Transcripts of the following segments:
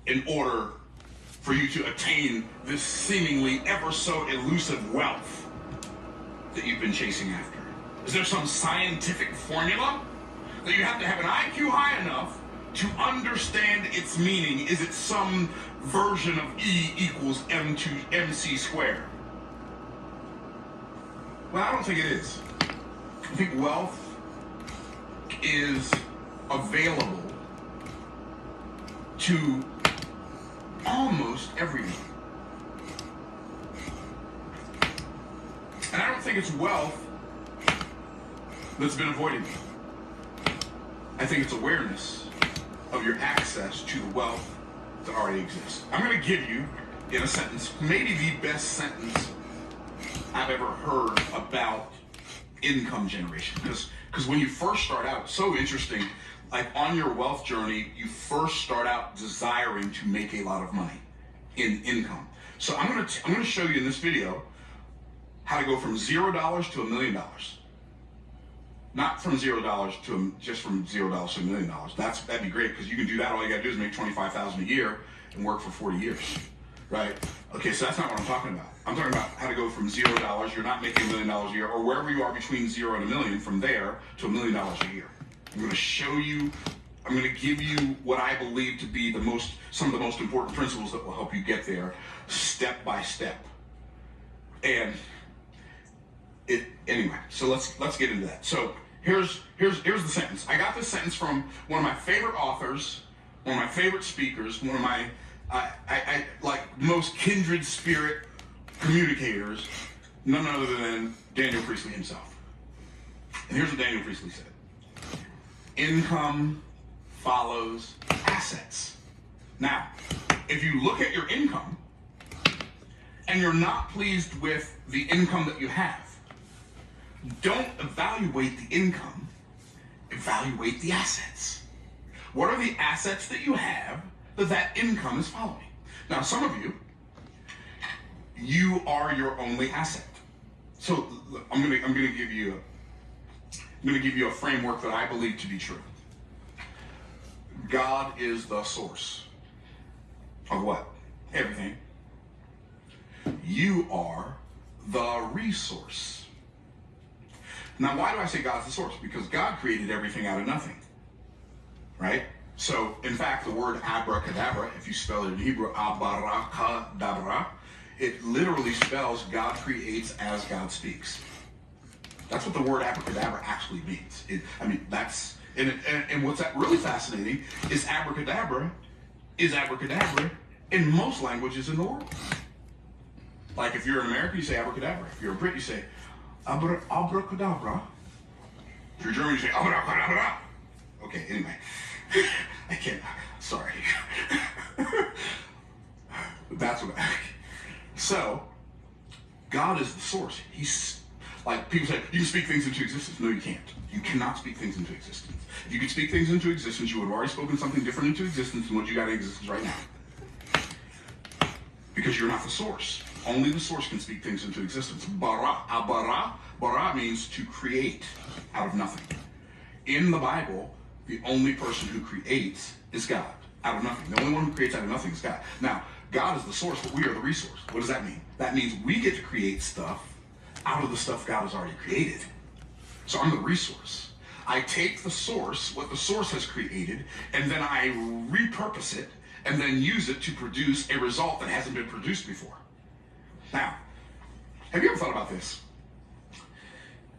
in order for you to attain this seemingly ever so elusive wealth that you've been chasing after? Is there some scientific formula that you have to have an IQ high enough to understand its meaning? Is it some version of E equals MC squared? Well, I don't think it is. I think wealth is available to almost everyone. And I don't think it's wealth that's been avoiding you. I think it's awareness of your access to the wealth that already exists. I'm going to give you, in a sentence, maybe the best sentence I've ever heard about income generation. Because when you first start out, it's so interesting, like on your wealth journey, you first start out desiring to make a lot of money in income. So I'm gonna show you in this video how to go from $0 to $1 million. Not from $0 to just from $0 to $1 million. That'd be great, because you can do that. All you gotta do is make $25,000 a year and work for 40 years, right? Okay, so that's not what I'm talking about. I'm talking about how to go from $0, you're not making $1 million a year, or wherever you are between 0 and $1 million, from there to $1 million a year. I'm going to show you, I'm going to give you what I believe to be some of the most important principles that will help you get there, step by step. And anyway, so let's get into that. So here's the sentence. I got this sentence from one of my favorite authors, one of my favorite speakers, one of my I like most kindred spirit communicators, none other than Daniel Priestley himself. And here's what Daniel Priestley said: income follows assets. Now, if you look at your income and you're not pleased with the income that you have, don't evaluate the income, evaluate the assets. What are the assets that you have that income is following? Now, some of you are your only asset. So I'm gonna give you a framework that I believe to be true. God is the source of what? Everything. You are the resource. Now, why do I say God's the source? Because God created everything out of nothing, right? So, in fact, the word abracadabra, if you spell it in Hebrew, abarakadabra, it literally spells God creates as God speaks. That's what the word abracadabra actually means. And what's really fascinating is abracadabra in most languages in the world. Like if you're an American, you say abracadabra. If you're a Brit, you say abracadabra. If you're German, you say abracadabra. Okay, anyway. I can't, sorry. That's what So, God is the source. He's, like people say, you can speak things into existence. No, you can't. You cannot speak things into existence. If you could speak things into existence, you would have already spoken something different into existence than what you got in existence right now. Because you're not the source. Only the source can speak things into existence. Bara means to create out of nothing. In the Bible, the only person who creates is God, out of nothing. The only one who creates out of nothing is God. Now, God is the source, but we are the resource. What does that mean? That means we get to create stuff out of the stuff God has already created. So I'm the resource. I take the source, what the source has created, and then I repurpose it, and then use it to produce a result that hasn't been produced before. Now, have you ever thought about this?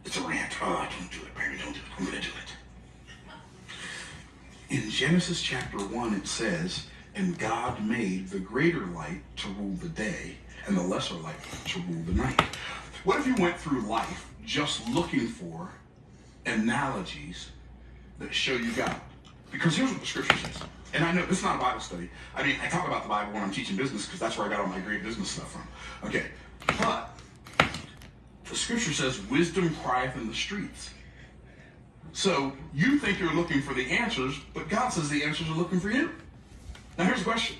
It's a rant. Oh, don't do it, baby, don't do it. I'm going to do it. In Genesis chapter 1, it says, and God made the greater light to rule the day, and the lesser light to rule the night. What if you went through life just looking for analogies that show you God? Because here's what the scripture says. And I know this is not a Bible study. I mean, I talk about the Bible when I'm teaching business because that's where I got all my great business stuff from. Okay, but the scripture says, wisdom crieth in the streets. So you think you're looking for the answers, but God says the answers are looking for you. Now here's the question.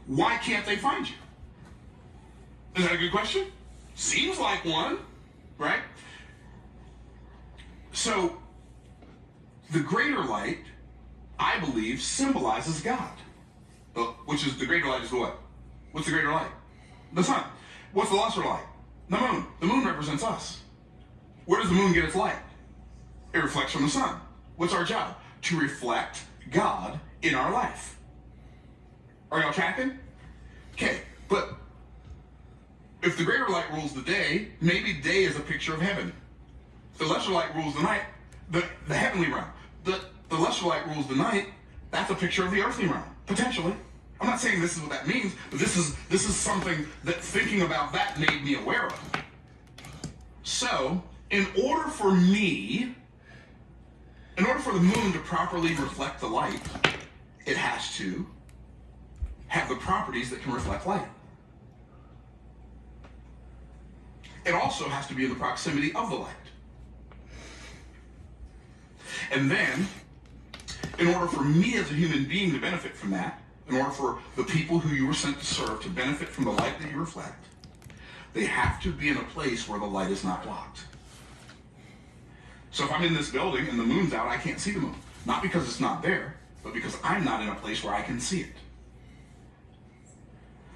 Why can't they find you? Is that a good question? Seems like one, right? So the greater light, I believe, symbolizes God. Which is the greater light is the what? What's the greater light? The sun. What's the lesser light? The moon. The moon represents us. Where does the moon get its light? It reflects from the sun. What's our job? To reflect God in our life. Are y'all tracking? Okay, but if the greater light rules the day, maybe day is a picture of heaven. If the lesser light rules the night, the heavenly realm. The lesser light rules the night, that's a picture of the earthly realm, potentially. I'm not saying this is what that means, but this is something that thinking about that made me aware of. So, in order for the moon to properly reflect the light, it has to have the properties that can reflect light. It also has to be in the proximity of the light. And then, in order for me as a human being to benefit from that, in order for the people who you were sent to serve to benefit from the light that you reflect, they have to be in a place where the light is not blocked. So if I'm in this building and the moon's out, I can't see the moon. Not because it's not there, but because I'm not in a place where I can see it.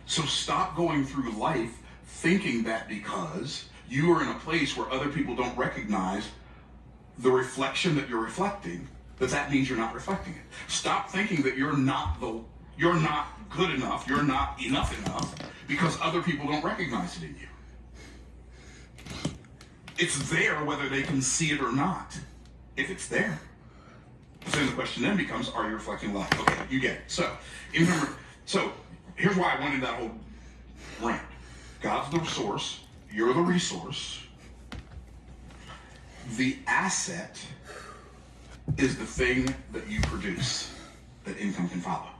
So stop going through life thinking that because you are in a place where other people don't recognize the reflection that you're reflecting, that means you're not reflecting it. Stop thinking that you're not good enough, you're not enough because other people don't recognize it in you. It's there whether they can see it or not. If it's there. So the question then becomes, are you reflecting light? Okay, you get it. So here's why I went into that whole rant. God's the source, you're the resource. The asset is the thing that you produce that income can follow.